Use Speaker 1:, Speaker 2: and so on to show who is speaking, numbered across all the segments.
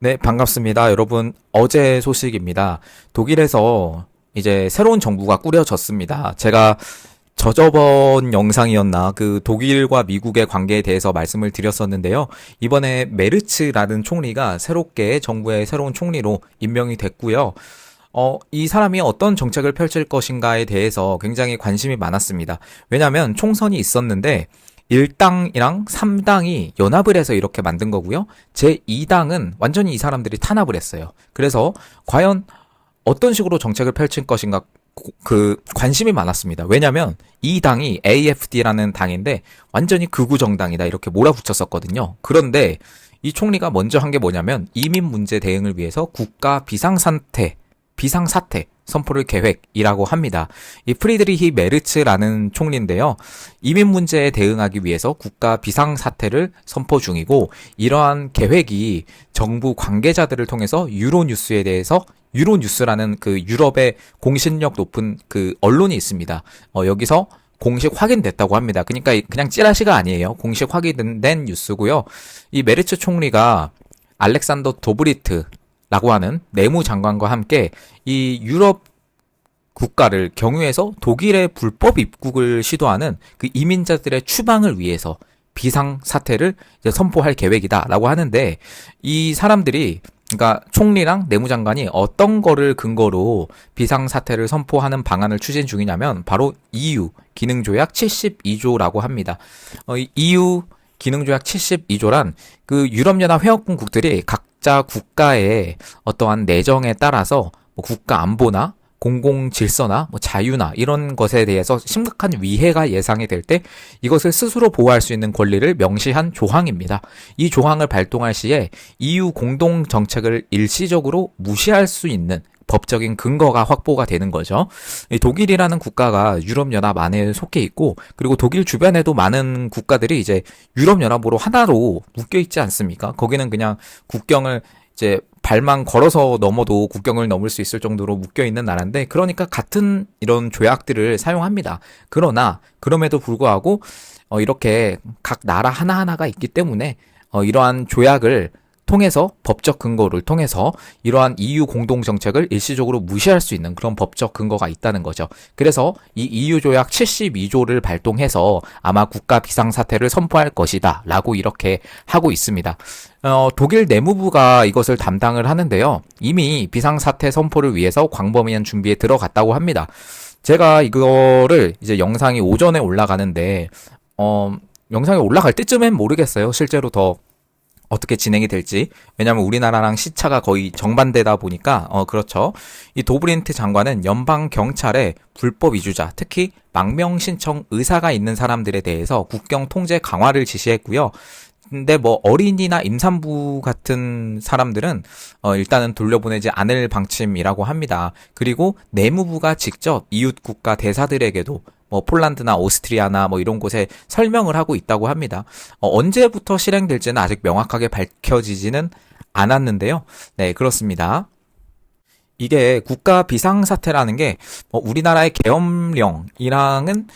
Speaker 1: 네, 반갑습니다. 여러분, 어제 소식입니다. 독일에서 이제 새로운 정부가 꾸려졌습니다. 제가 저저번 영상이었나 그 독일과 미국의 관계에 대해서 말씀을 드렸었는데요. 이번에 메르츠라는 총리가 새롭게 정부의 새로운 총리로 임명이 됐고요. 이 사람이 어떤 정책을 펼칠 것인가에 대해서 굉장히 관심이 많았습니다. 왜냐하면 총선이 있었는데 1당이랑 3당이 연합을 해서 이렇게 만든 거고요. 제2당은 완전히 이 사람들이 탄압을 했어요. 그래서 과연 어떤 식으로 정책을 펼칠 것인가 관심이 많았습니다. 왜냐하면 이 당이 AFD라는 당인데 완전히 극우 정당이다 이렇게 몰아붙였었거든요. 그런데 이 총리가 먼저 한 게 뭐냐면 이민 문제 대응을 위해서 국가 비상사태 선포를 계획이라고 합니다. 이 프리드리히 메르츠라는 총리인데요. 이민 문제에 대응하기 위해서 국가 비상사태를 선포 중이고 이러한 계획이 정부 관계자들을 통해서 유로뉴스라는 그 유럽의 공신력 높은 그 언론이 있습니다. 여기서 공식 확인됐다고 합니다. 그러니까 그냥 찌라시가 아니에요. 공식 확인된 뉴스고요. 이 메르츠 총리가 알렉산더 도브리트 라고 하는 내무장관과 함께 이 유럽 국가를 경유해서 독일의 불법 입국을 시도하는 그 이민자들의 추방을 위해서 비상사태를 이제 선포할 계획이다라고 하는데 이 사람들이 그러니까 총리랑 내무장관이 어떤 거를 근거로 비상사태를 선포하는 방안을 추진 중이냐면 바로 EU 기능조약 72조라고 합니다. 이 EU 기능조약 72조란 그 유럽연합 회원국들이 각자 국가의 어떠한 내정에 따라서 뭐 국가 안보나 공공 질서나 뭐 자유나 이런 것에 대해서 심각한 위해가 예상이 될 때 이것을 스스로 보호할 수 있는 권리를 명시한 조항입니다. 이 조항을 발동할 시에 EU 공동 정책을 일시적으로 무시할 수 있는 법적인 근거가 확보가 되는 거죠. 이 독일이라는 국가가 유럽연합 안에 속해 있고 그리고 독일 주변에도 많은 국가들이 이제 유럽연합으로 하나로 묶여 있지 않습니까? 거기는 그냥 국경을 이제 발만 걸어서 넘어도 국경을 넘을 수 있을 정도로 묶여 있는 나라인데 그러니까 같은 이런 조약들을 사용합니다. 그러나 그럼에도 불구하고 이렇게 각 나라 하나하나가 있기 때문에 이러한 조약을 통해서 법적 근거를 통해서 이러한 EU 공동 정책을 일시적으로 무시할 수 있는 그런 법적 근거가 있다는 거죠. 그래서 이 EU 조약 72조를 발동해서 아마 국가 비상사태를 선포할 것이다 라고 이렇게 하고 있습니다. 독일 내무부가 이것을 담당을 하는데요. 이미 비상사태 선포를 위해서 광범위한 준비에 들어갔다고 합니다. 제가 이거를 이제 영상이 오전에 올라가는데 영상이 올라갈 때쯤엔 모르겠어요. 실제로 더 어떻게 진행이 될지. 왜냐하면 우리나라랑 시차가 거의 정반대다 보니까 그렇죠. 이 도브린트 장관은 연방 경찰의 불법 이주자, 특히 망명 신청 의사가 있는 사람들에 대해서 국경 통제 강화를 지시했고요. 근데 뭐 어린이나 임산부 같은 사람들은 일단은 돌려보내지 않을 방침이라고 합니다. 그리고 내무부가 직접 이웃 국가 대사들에게도 뭐 폴란드나 오스트리아나 뭐 이런 곳에 설명을 하고 있다고 합니다. 언제부터 실행될지는 아직 명확하게 밝혀지지는 않았는데요. 네, 그렇습니다. 이게 국가 비상사태라는 게 우리나라의 계엄령이랑은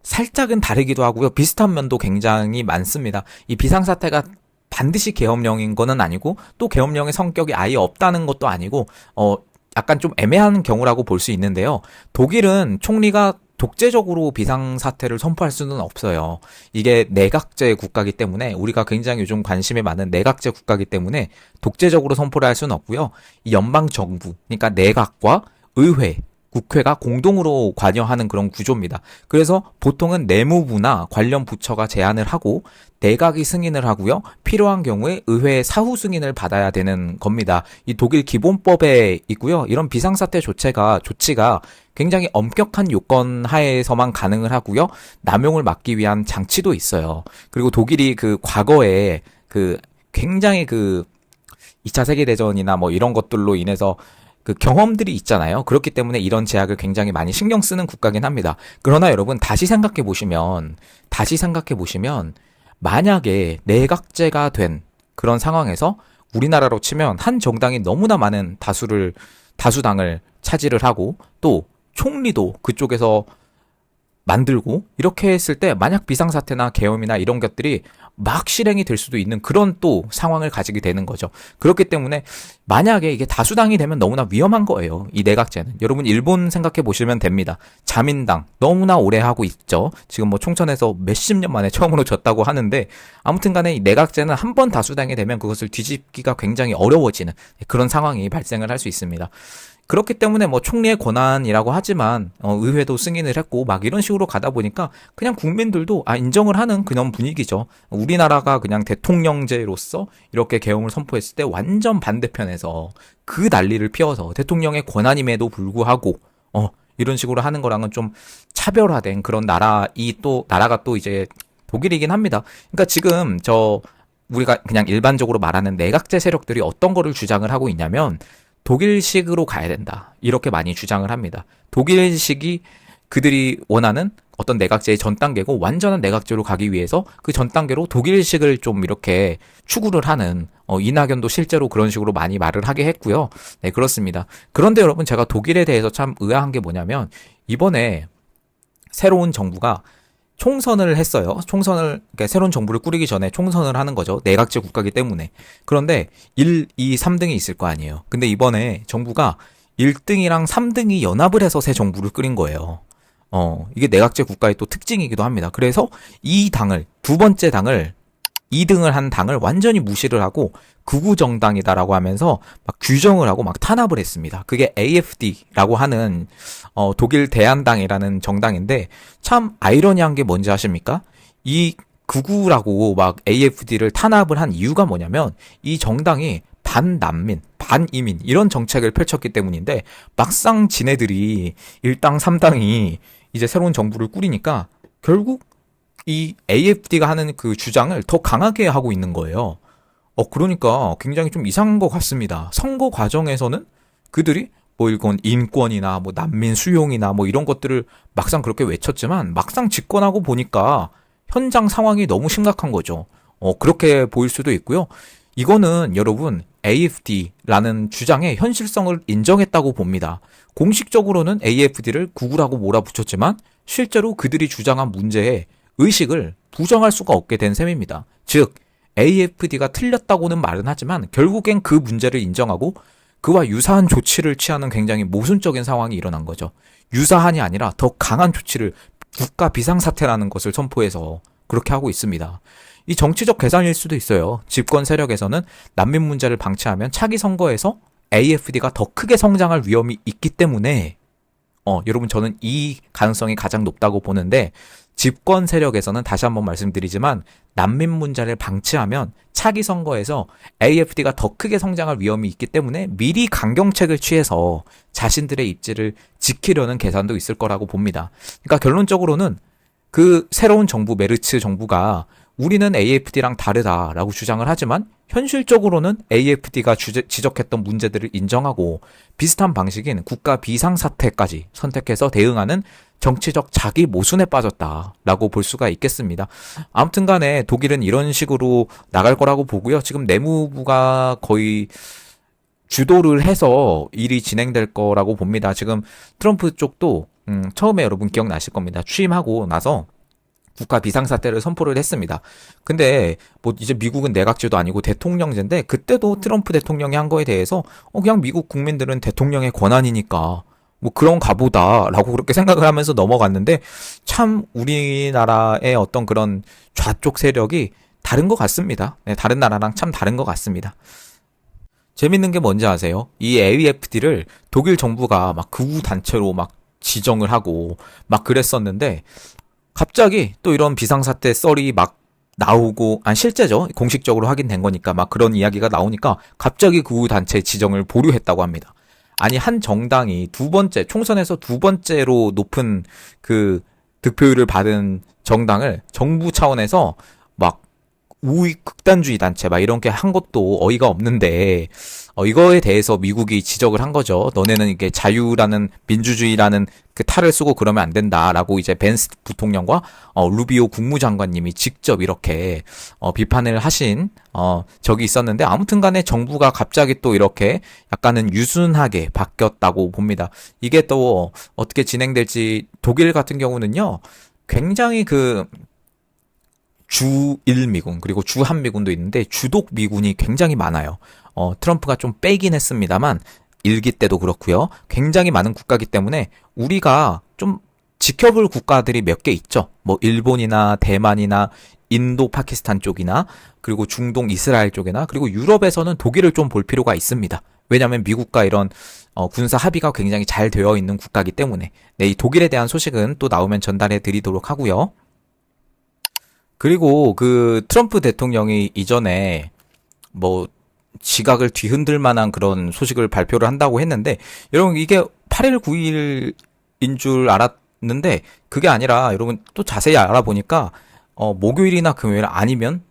Speaker 1: 살짝은 다르기도 하고요. 비슷한 면도 굉장히 많습니다. 이 비상사태가 반드시 계엄령인 거는 아니고 또 계엄령의 성격이 아예 없다는 것도 아니고 약간 좀 애매한 경우라고 볼 수 있는데요. 독일은 총리가 독재적으로 비상사태를 선포할 수는 없어요. 이게 내각제 국가이기 때문에 우리가 굉장히 요즘 관심이 많은 내각제 국가이기 때문에 독재적으로 선포를 할 수는 없고요. 이 연방정부, 그러니까 내각과 의회, 국회가 공동으로 관여하는 그런 구조입니다. 그래서 보통은 내무부나 관련 부처가 제안을 하고 내각이 승인을 하고요. 필요한 경우에 의회의 사후 승인을 받아야 되는 겁니다. 이 독일 기본법에 있고요. 이런 비상사태 조치가 굉장히 엄격한 요건 하에서만 가능을 하고요. 남용을 막기 위한 장치도 있어요. 그리고 독일이 그 과거에 그 굉장히 그 2차 세계대전이나 뭐 이런 것들로 인해서 그 경험들이 있잖아요. 그렇기 때문에 이런 제약을 굉장히 많이 신경 쓰는 국가긴 합니다. 그러나 여러분 다시 생각해 보시면 만약에 내각제가 된 그런 상황에서 우리나라로 치면 한 정당이 너무나 많은 다수당을 차지를 하고 또 총리도 그쪽에서 만들고 이렇게 했을 때 만약 비상사태나 계엄이나 이런 것들이 막 실행이 될 수도 있는 그런 또 상황을 가지게 되는 거죠. 그렇기 때문에 만약에 이게 다수당이 되면 너무나 위험한 거예요. 이 내각제는. 여러분 일본 생각해 보시면 됩니다. 자민당 너무나 오래 하고 있죠. 지금 뭐 총선에서 몇십 년 만에 처음으로 졌다고 하는데 아무튼 간에 이 내각제는 한 번 다수당이 되면 그것을 뒤집기가 굉장히 어려워지는 그런 상황이 발생을 할 수 있습니다. 그렇기 때문에 뭐 총리의 권한이라고 하지만 의회도 승인을 했고 막 이런 식으로 가다 보니까 그냥 국민들도 인정을 하는 그런 분위기죠. 우리나라가 그냥 대통령제로서 이렇게 계엄을 선포했을 때 완전 반대편에서 그 난리를 피워서 대통령의 권한임에도 불구하고 이런 식으로 하는 거랑은 좀 차별화된 그런 나라가 또 이제 독일이긴 합니다. 그러니까 지금 우리가 그냥 일반적으로 말하는 내각제 세력들이 어떤 거를 주장을 하고 있냐면 독일식으로 가야 된다. 이렇게 많이 주장을 합니다. 독일식이 그들이 원하는 어떤 내각제의 전 단계고 완전한 내각제로 가기 위해서 그 전 단계로 독일식을 좀 이렇게 추구를 하는 이낙연도 실제로 그런 식으로 많이 말을 하게 했고요. 네, 그렇습니다. 그런데 여러분 제가 독일에 대해서 참 의아한 게 뭐냐면 이번에 새로운 정부가 총선을 했어요. 그러니까 새로운 정부를 꾸리기 전에 총선을 하는 거죠. 내각제 국가이기 때문에. 그런데 1, 2, 3등이 있을 거 아니에요. 근데 이번에 정부가 1등이랑 3등이 연합을 해서 새 정부를 꾸린 거예요. 이게 내각제 국가의 또 특징이기도 합니다. 그래서 두 번째 당을 2등을 한 당을 완전히 무시를 하고 극우 정당이다라고 하면서 막 규정을 하고 막 탄압을 했습니다. 그게 AFD라고 하는 독일 대한당이라는 정당인데 참 아이러니한 게 뭔지 아십니까? 이 극우라고 막 AFD를 탄압을 한 이유가 뭐냐면 이 정당이 반난민, 반이민 이런 정책을 펼쳤기 때문인데 막상 지네들이 1당 3당이 이제 새로운 정부를 꾸리니까 결국 이 AFD가 하는 그 주장을 더 강하게 하고 있는 거예요. 그러니까 굉장히 좀 이상한 것 같습니다. 선거 과정에서는 그들이 뭐 이건 인권이나 뭐 난민 수용이나 뭐 이런 것들을 막상 그렇게 외쳤지만 막상 집권하고 보니까 현장 상황이 너무 심각한 거죠. 그렇게 보일 수도 있고요. 이거는 여러분 AFD라는 주장의 현실성을 인정했다고 봅니다. 공식적으로는 AFD를 구구라고 몰아붙였지만 실제로 그들이 주장한 문제에 의식을 부정할 수가 없게 된 셈입니다. 즉 AFD가 틀렸다고는 말은 하지만 결국엔 그 문제를 인정하고 그와 유사한 조치를 취하는 굉장히 모순적인 상황이 일어난 거죠. 유사한이 아니라 더 강한 조치를 국가 비상사태라는 것을 선포해서 그렇게 하고 있습니다. 이 정치적 계산일 수도 있어요. 집권 세력에서는 난민 문제를 방치하면 차기 선거에서 AFD가 더 크게 성장할 위험이 있기 때문에 여러분 저는 이 가능성이 가장 높다고 보는데 집권 세력에서는 다시 한번 말씀드리지만 난민 문제를 방치하면 차기 선거에서 AFD가 더 크게 성장할 위험이 있기 때문에 미리 강경책을 취해서 자신들의 입지를 지키려는 계산도 있을 거라고 봅니다. 그러니까 결론적으로는 그 새로운 정부 메르츠 정부가 우리는 AFD랑 다르다라고 주장을 하지만 현실적으로는 AFD가 지적했던 문제들을 인정하고 비슷한 방식인 국가 비상사태까지 선택해서 대응하는 정치적 자기 모순에 빠졌다라고 볼 수가 있겠습니다. 아무튼 간에 독일은 이런 식으로 나갈 거라고 보고요. 지금 내무부가 거의 주도를 해서 일이 진행될 거라고 봅니다. 지금 트럼프 쪽도 처음에 여러분 기억나실 겁니다. 취임하고 나서 국가 비상사태를 선포를 했습니다. 근데 뭐 이제 미국은 내각제도 아니고 대통령제인데 그때도 트럼프 대통령이 한 거에 대해서 그냥 미국 국민들은 대통령의 권한이니까 뭐 그런가 보다라고 그렇게 생각을 하면서 넘어갔는데 참 우리나라의 어떤 그런 좌쪽 세력이 다른 것 같습니다. 네, 다른 나라랑 참 다른 것 같습니다. 재밌는 게 뭔지 아세요? 이 AFD를 독일 정부가 막 극우 단체로 막 지정을 하고 막 그랬었는데 갑자기 또 이런 비상사태 썰이 막 나오고, 실제죠. 공식적으로 확인된 거니까 막 그런 이야기가 나오니까 갑자기 극우 단체 지정을 보류했다고 합니다. 아니, 한 정당이 총선에서 두 번째로 높은 그 득표율을 받은 정당을 정부 차원에서 막 우익 극단주의 단체 막 이런 게 한 것도 어이가 없는데 이거에 대해서 미국이 지적을 한 거죠. 너네는 이게 자유라는 민주주의라는 그 탈을 쓰고 그러면 안 된다라고 이제 벤스 부통령과 루비오 국무장관님이 직접 이렇게 비판을 하신 적이 있었는데 아무튼 간에 정부가 갑자기 또 이렇게 약간은 유순하게 바뀌었다고 봅니다. 이게 또 어떻게 진행될지 독일 같은 경우는요. 굉장히 주일 미군 그리고 주한 미군도 있는데 주독 미군이 굉장히 많아요. 트럼프가 좀 빼긴 했습니다만 일기 때도 그렇고요. 굉장히 많은 국가이기 때문에 우리가 좀 지켜볼 국가들이 몇 개 있죠. 뭐 일본이나 대만이나 인도, 파키스탄 쪽이나 그리고 중동, 이스라엘 쪽이나 그리고 유럽에서는 독일을 좀 볼 필요가 있습니다. 왜냐하면 미국과 이런 군사 합의가 굉장히 잘 되어 있는 국가이기 때문에 네, 이 독일에 대한 소식은 또 나오면 전달해 드리도록 하고요. 그리고 그 트럼프 대통령이 이전에 뭐 지각을 뒤흔들 만한 그런 소식을 발표를 한다고 했는데 여러분 이게 8일 9일인 줄 알았는데 그게 아니라 여러분 또 자세히 알아보니까 목요일이나 금요일 아니면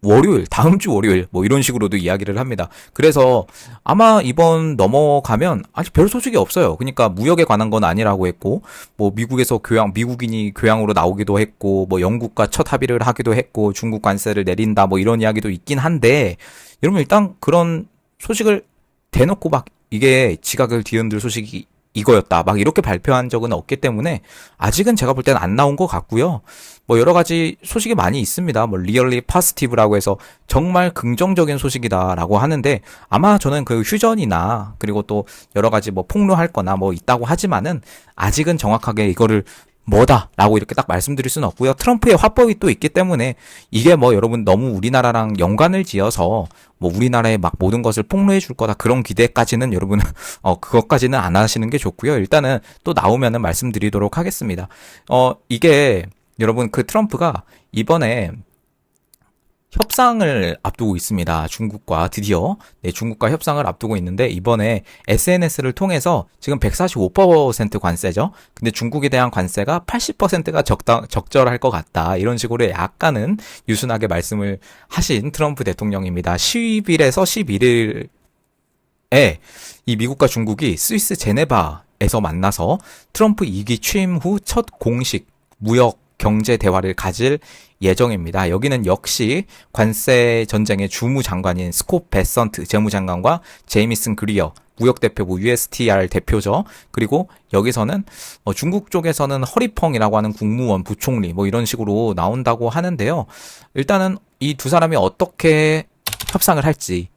Speaker 1: 월요일, 다음 주 월요일, 뭐 이런 식으로도 이야기를 합니다. 그래서 아마 이번 넘어가면 아직 별 소식이 없어요. 그러니까 무역에 관한 건 아니라고 했고, 뭐 미국에서 미국인이 교양으로 나오기도 했고, 뭐 영국과 첫 합의를 하기도 했고, 중국 관세를 내린다, 뭐 이런 이야기도 있긴 한데, 여러분 일단 그런 소식을 대놓고 막 이게 지각을 뒤흔들 소식이 이거였다. 막 이렇게 발표한 적은 없기 때문에 아직은 제가 볼 때는 안 나온 것 같고요. 뭐 여러 가지 소식이 많이 있습니다. 뭐 리얼리 파스티브라고 해서 정말 긍정적인 소식이다라고 하는데 아마 저는 그 휴전이나 그리고 또 여러 가지 뭐 폭로할 거나 뭐 있다고 하지만은 아직은 정확하게 이거를 뭐다라고 이렇게 딱 말씀드릴 수는 없고요. 트럼프의 화법이 또 있기 때문에 이게 뭐 여러분 너무 우리나라랑 연관을 지어서 뭐 우리나라의 막 모든 것을 폭로해 줄 거다 그런 기대까지는 여러분 그것까지는 안 하시는 게 좋고요. 일단은 또 나오면은 말씀드리도록 하겠습니다. 이게 여러분 그 트럼프가 이번에 협상을 앞두고 있습니다. 중국과 드디어 중국과 협상을 앞두고 있는데 이번에 SNS를 통해서 지금 145% 관세죠. 근데 중국에 대한 관세가 80%가 적절할 것 같다. 이런 식으로 약간은 유순하게 말씀을 하신 트럼프 대통령입니다. 10일에서 11일에 이 미국과 중국이 스위스 제네바에서 만나서 트럼프 2기 취임 후 첫 공식 무역 경제 대화를 가질 예정입니다. 여기는 역시 관세 전쟁의 주무장관인 스콧 베선트 재무장관과 제이미슨 그리어 무역대표부 USTR 대표죠. 그리고 여기서는 중국 쪽에서는 허리펑이라고 하는 국무원 부총리 뭐 이런 식으로 나온다고 하는데요. 일단은 이 두 사람이 어떻게 협상을 할지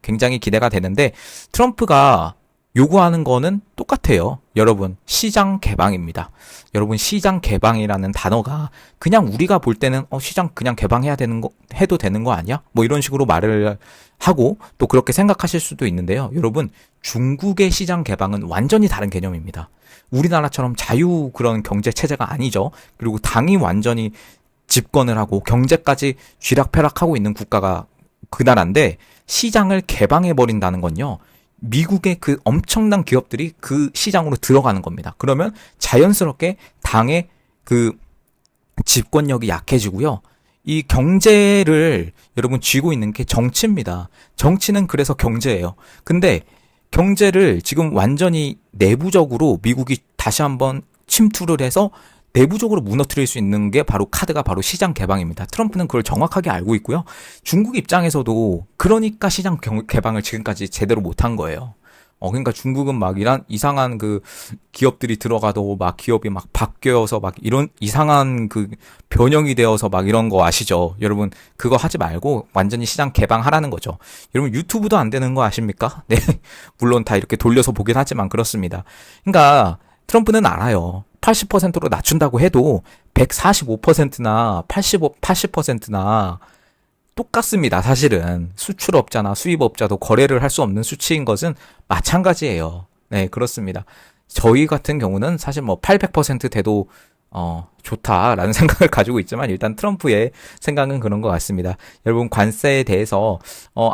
Speaker 1: 굉장히 기대가 되는데 트럼프가 요구하는 거는 똑같아요. 여러분, 시장 개방입니다. 여러분, 시장 개방이라는 단어가 그냥 우리가 볼 때는 시장 그냥 개방해야 되는 거 해도 되는 거 아니야? 뭐 이런 식으로 말을 하고 또 그렇게 생각하실 수도 있는데요. 여러분, 중국의 시장 개방은 완전히 다른 개념입니다. 우리나라처럼 자유 그런 경제 체제가 아니죠. 그리고 당이 완전히 집권을 하고 경제까지 쥐락펴락하고 있는 국가가 그 나라인데 시장을 개방해 버린다는 건요. 미국의 그 엄청난 기업들이 그 시장으로 들어가는 겁니다. 그러면 자연스럽게 당의 그 집권력이 약해지고요. 이 경제를 여러분 쥐고 있는 게 정치입니다. 정치는 그래서 경제예요. 근데 경제를 지금 완전히 내부적으로 미국이 다시 한번 침투를 해서 내부적으로 무너뜨릴 수 있는 게 바로 카드가 바로 시장 개방입니다. 트럼프는 그걸 정확하게 알고 있고요. 중국 입장에서도 그러니까 시장 개방을 지금까지 제대로 못한 거예요. 그러니까 중국은 막 이상한 그 기업들이 들어가도 막 기업이 막 바뀌어서 막 이런 이상한 그 변형이 되어서 막 이런 거 아시죠? 여러분 그거 하지 말고 완전히 시장 개방하라는 거죠. 여러분 유튜브도 안 되는 거 아십니까? 네. 물론 다 이렇게 돌려서 보긴 하지만 그렇습니다. 그러니까 트럼프는 알아요. 80%로 낮춘다고 해도 145%나 80%나 똑같습니다. 사실은 수출업자나 수입업자도 거래를 할 수 없는 수치인 것은 마찬가지예요. 네, 그렇습니다. 저희 같은 경우는 사실 뭐 800% 돼도 좋다라는 생각을 가지고 있지만 일단 트럼프의 생각은 그런 것 같습니다. 여러분 관세에 대해서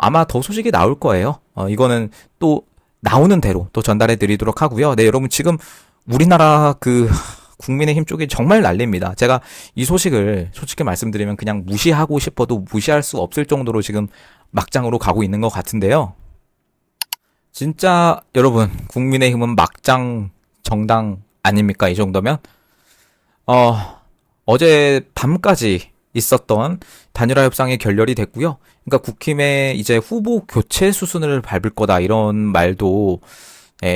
Speaker 1: 아마 더 소식이 나올 거예요. 이거는 또 나오는 대로 또 전달해 드리도록 하고요. 네, 여러분 지금 우리나라 국민의힘 쪽이 정말 난립니다. 제가 이 소식을 솔직히 말씀드리면 그냥 무시하고 싶어도 무시할 수 없을 정도로 지금 막장으로 가고 있는 것 같은데요. 진짜 여러분 국민의힘은 막장 정당 아닙니까? 이 정도면 어제 밤까지 있었던 단일화 협상이 결렬이 됐고요. 그러니까 국힘의 이제 후보 교체 수순을 밟을 거다 이런 말도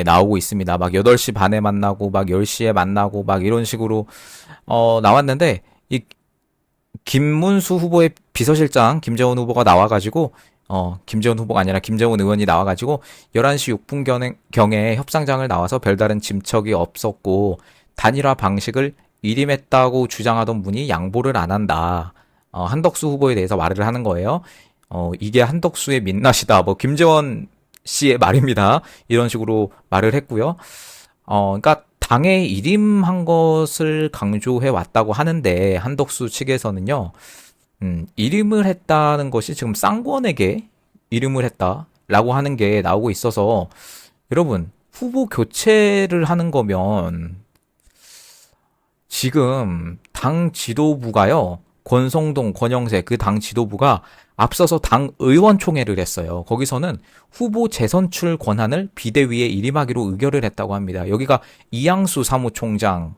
Speaker 1: 나오고 있습니다. 막 8시 반에 만나고 막 10시에 만나고 막 이런 식으로 나왔는데 김문수 후보의 비서실장 김재원 후보가 나와가지고 김재원 후보가 아니라 김재원 의원이 나와가지고 11시 6분 경에 협상장을 나와서 별다른 짐척이 없었고 단일화 방식을 일임했다고 주장하던 분이 양보를 안 한다. 한덕수 후보에 대해서 말을 하는 거예요. 이게 한덕수의 민낯이다. 뭐 김재원 씨의 말입니다. 이런 식으로 말을 했고요. 그러니까 당에 일임한 것을 강조해 왔다고 하는데 한덕수 측에서는요. 일임을 했다는 것이 지금 쌍권에게 일임을 했다라고 하는 게 나오고 있어서 여러분 후보 교체를 하는 거면 지금 당 지도부가요. 권성동, 권영세 그 당 지도부가 앞서서 당 의원총회를 했어요. 거기서는 후보 재선출 권한을 비대위에 일임하기로 의결을 했다고 합니다. 여기가 이양수 사무총장이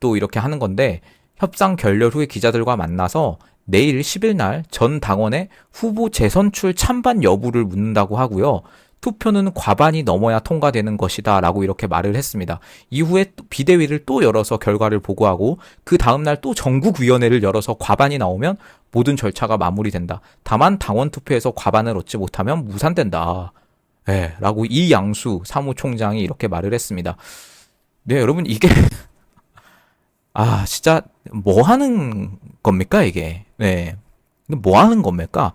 Speaker 1: 또 이렇게 하는 건데 협상 결렬 후에 기자들과 만나서 내일 10일 날 전 당원의 후보 재선출 찬반 여부를 묻는다고 하고요. 투표는 과반이 넘어야 통과되는 것이다 라고 이렇게 말을 했습니다. 이후에 비대위를 또 열어서 결과를 보고하고 그 다음날 또 전국위원회를 열어서 과반이 나오면 모든 절차가 마무리된다. 다만 당원 투표에서 과반을 얻지 못하면 무산된다. 네, 라고 이양수 사무총장이 이렇게 말을 했습니다. 네, 여러분 이게 진짜 뭐 하는 겁니까 이게? 네, 뭐 하는 겁니까?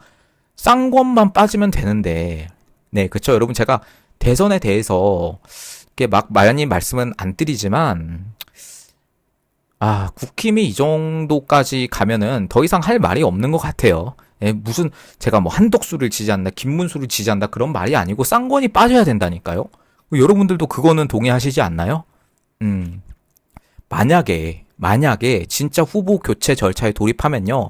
Speaker 1: 쌍권만 빠지면 되는데 네, 그쵸. 여러분, 제가 대선에 대해서, 이렇게 막, 많이 말씀은 안 드리지만, 국힘이 이 정도까지 가면은 더 이상 할 말이 없는 것 같아요. 예, 무슨, 제가 뭐 한덕수를 지지한다, 김문수를 지지한다, 그런 말이 아니고 쌍권이 빠져야 된다니까요? 여러분들도 그거는 동의하시지 않나요? 만약에, 진짜 후보 교체 절차에 돌입하면요,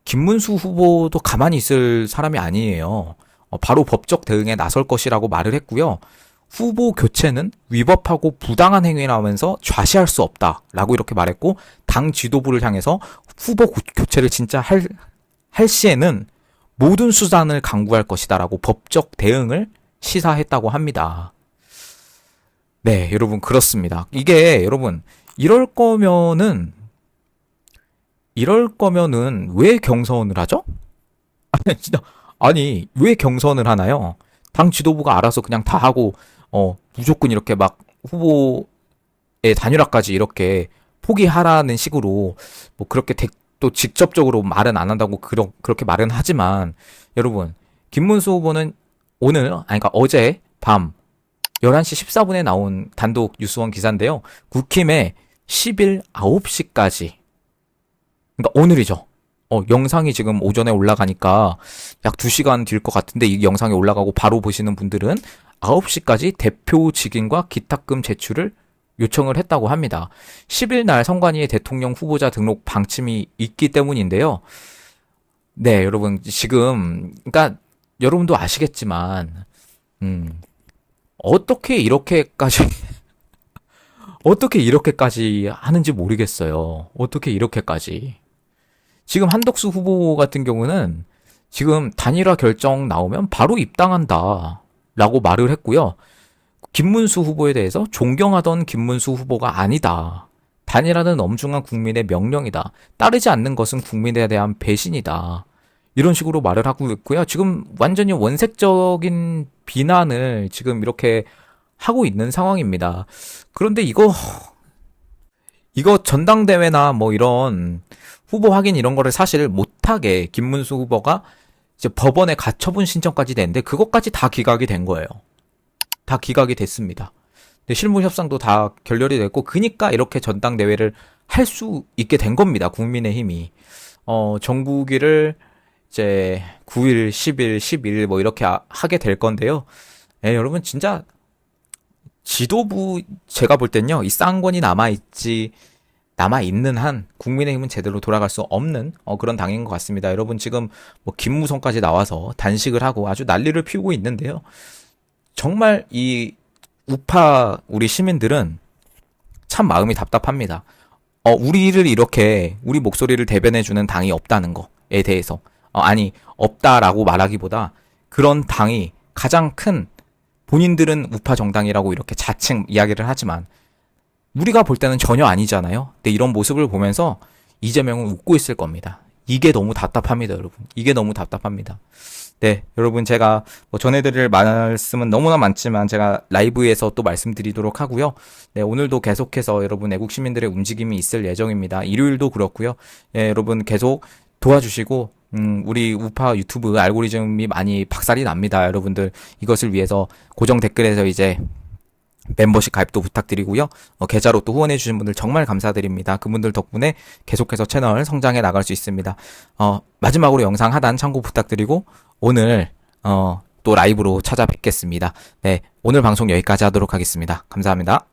Speaker 1: 김문수 후보도 가만히 있을 사람이 아니에요. 바로 법적 대응에 나설 것이라고 말을 했고요. 후보 교체는 위법하고 부당한 행위라면서 좌시할 수 없다라고 이렇게 말했고 당 지도부를 향해서 후보 교체를 진짜 할 시에는 모든 수단을 강구할 것이다라고 법적 대응을 시사했다고 합니다. 네, 여러분 그렇습니다. 이게 여러분 이럴 거면은 왜 경선을 하죠? 아니 진짜 아니, 왜 경선을 하나요? 당 지도부가 알아서 그냥 다 하고, 무조건 이렇게 막 후보의 단일화까지 이렇게 포기하라는 식으로, 뭐 그렇게 또 직접적으로 말은 안 한다고 그렇게 말은 하지만, 여러분, 김문수 후보는 그러니까 어제 밤 11시 14분에 나온 단독 뉴스원 기사인데요. 국힘에 10일 9시까지, 그러니까 오늘이죠. 영상이 지금 오전에 올라가니까 약 2시간 뒤일 것 같은데 이 영상이 올라가고 바로 보시는 분들은 9시까지 대표 직인과 기탁금 제출을 요청을 했다고 합니다. 10일 날 선관위에 대통령 후보자 등록 방침이 있기 때문인데요. 네, 여러분 지금 그러니까 여러분도 아시겠지만 어떻게 이렇게까지 하는지 모르겠어요. 어떻게 이렇게까지. 지금 한덕수 후보 같은 경우는 지금 단일화 결정 나오면 바로 입당한다 라고 말을 했고요. 김문수 후보에 대해서 존경하던 김문수 후보가 아니다. 단일화는 엄중한 국민의 명령이다. 따르지 않는 것은 국민에 대한 배신이다. 이런 식으로 말을 하고 있고요. 지금 완전히 원색적인 비난을 지금 이렇게 하고 있는 상황입니다. 그런데 이거 전당대회나 뭐 이런 후보 확인 이런 거를 사실 못하게 김문수 후보가 이제 법원에 가처분 신청까지 냈는데 그것까지 다 기각이 된 거예요. 다 기각이 됐습니다. 근데 실무 협상도 다 결렬이 됐고 그니까 이렇게 전당대회를 할 수 있게 된 겁니다. 국민의힘이. 정국이를 이제 9일, 10일, 11일 뭐 이렇게 하게 될 건데요. 여러분 진짜 지도부 제가 볼 땐요. 이 쌍권이 남아있는 한 국민의힘은 제대로 돌아갈 수 없는 그런 당인 것 같습니다. 여러분 지금 뭐 김무성까지 나와서 단식을 하고 아주 난리를 피우고 있는데요. 정말 이 우파 우리 시민들은 참 마음이 답답합니다. 우리 목소리를 대변해주는 당이 없다는 거에 대해서 없다라고 말하기보다 그런 당이 가장 큰 본인들은 우파 정당이라고 이렇게 자칭 이야기를 하지만 우리가 볼 때는 전혀 아니잖아요. 근데 이런 모습을 보면서 이재명은 웃고 있을 겁니다. 이게 너무 답답합니다, 여러분. 이게 너무 답답합니다. 네, 여러분 제가 뭐 전해드릴 말씀은 너무나 많지만 제가 라이브에서 또 말씀드리도록 하고요. 네, 오늘도 계속해서 여러분 애국 시민들의 움직임이 있을 예정입니다. 일요일도 그렇고요. 예, 여러분 계속 도와주시고 우리 우파 유튜브 알고리즘이 많이 박살이 납니다. 여러분들 이것을 위해서 고정 댓글에서 이제 멤버십 가입도 부탁드리고요. 계좌로 또 후원해주신 분들 정말 감사드립니다. 그분들 덕분에 계속해서 채널 성장해 나갈 수 있습니다. 마지막으로 영상 하단 참고 부탁드리고 오늘 또 라이브로 찾아뵙겠습니다. 네, 오늘 방송 여기까지 하도록 하겠습니다. 감사합니다.